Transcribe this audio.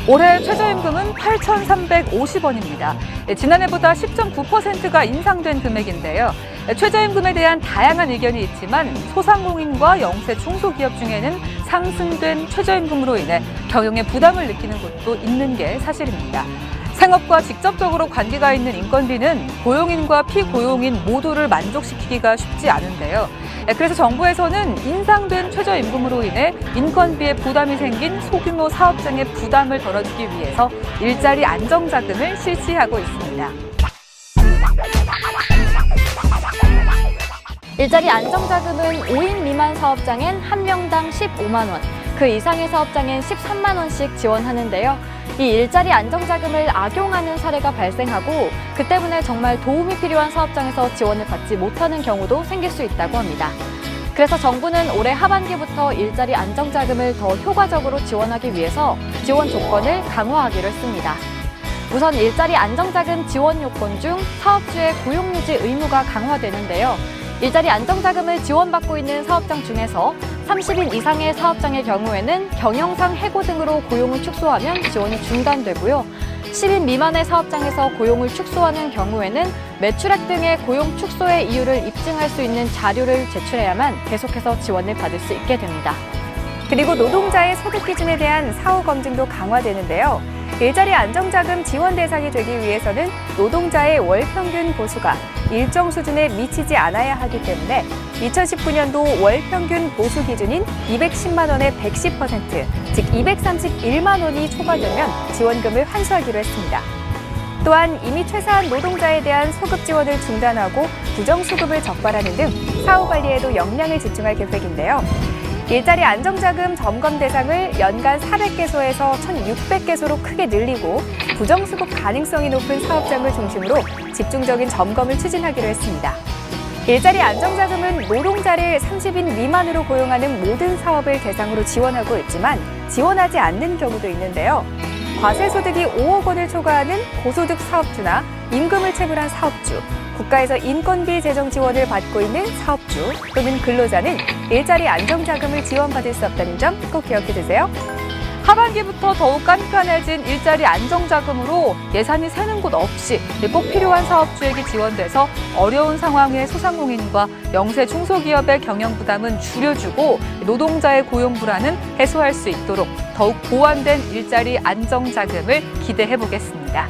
올해 최저임금은 8,350원입니다. 지난해보다 10.9%가 인상된 금액인데요. 최저임금에 대한 다양한 의견이 있지만 소상공인과 영세 중소기업 중에는 상승된 최저임금으로 인해 경영에 부담을 느끼는 곳도 있는 게 사실입니다. 생업과 직접적으로 관계가 있는 인건비는 고용인과 피고용인 모두를 만족시키기가 쉽지 않은데요. 그래서 정부에서는 인상된 최저임금으로 인해 인건비에 부담이 생긴 소규모 사업장의 부담을 덜어주기 위해서 일자리 안정자금을 실시하고 있습니다. 일자리 안정자금은 5인 미만 사업장엔 1명당 15만 원, 그 이상의 사업장엔 13만 원씩 지원하는데요. 이 일자리 안정자금을 악용하는 사례가 발생하고 그 때문에 정말 도움이 필요한 사업장에서 지원을 받지 못하는 경우도 생길 수 있다고 합니다. 그래서 정부는 올해 하반기부터 일자리 안정자금을 더 효과적으로 지원하기 위해서 지원 조건을 강화하기로 했습니다. 우선 일자리 안정자금 지원 요건 중 사업주의 고용유지 의무가 강화되는데요. 일자리 안정자금을 지원받고 있는 사업장 중에서 30인 이상의 사업장의 경우에는 경영상 해고 등으로 고용을 축소하면 지원이 중단되고요. 10인 미만의 사업장에서 고용을 축소하는 경우에는 매출액 등의 고용 축소의 이유를 입증할 수 있는 자료를 제출해야만 계속해서 지원을 받을 수 있게 됩니다. 그리고 노동자의 소득 기준에 대한 사후 검증도 강화되는데요. 일자리 안정자금 지원 대상이 되기 위해서는 노동자의 월 평균 보수가 일정 수준에 미치지 않아야 하기 때문에 2019년도 월 평균 보수 기준인 210만 원의 110%, 즉 231만 원이 초과되면 지원금을 환수하기로 했습니다. 또한 이미 퇴사한 노동자에 대한 소급 지원을 중단하고 부정수급을 적발하는 등 사후 관리에도 역량을 집중할 계획인데요. 일자리 안정자금 점검 대상을 연간 400개소에서 1,600개소로 크게 늘리고 부정수급 가능성이 높은 사업장을 중심으로 집중적인 점검을 추진하기로 했습니다. 일자리 안정자금은 노동자를 30인 미만으로 고용하는 모든 사업을 대상으로 지원하고 있지만 지원하지 않는 경우도 있는데요. 과세소득이 5억 원을 초과하는 고소득 사업주나 임금을 체불한 사업주, 국가에서 인건비 재정 지원을 받고 있는 사업주 또는 근로자는 일자리 안정자금을 지원받을 수 없다는 점 꼭 기억해 두세요. 하반기부터 더욱 깐깐해진 일자리 안정자금으로 예산이 새는 곳 없이 꼭 필요한 사업주에게 지원돼서 어려운 상황의 소상공인과 영세 중소기업의 경영 부담은 줄여주고 노동자의 고용 불안은 해소할 수 있도록 더욱 보완된 일자리 안정자금을 기대해 보겠습니다.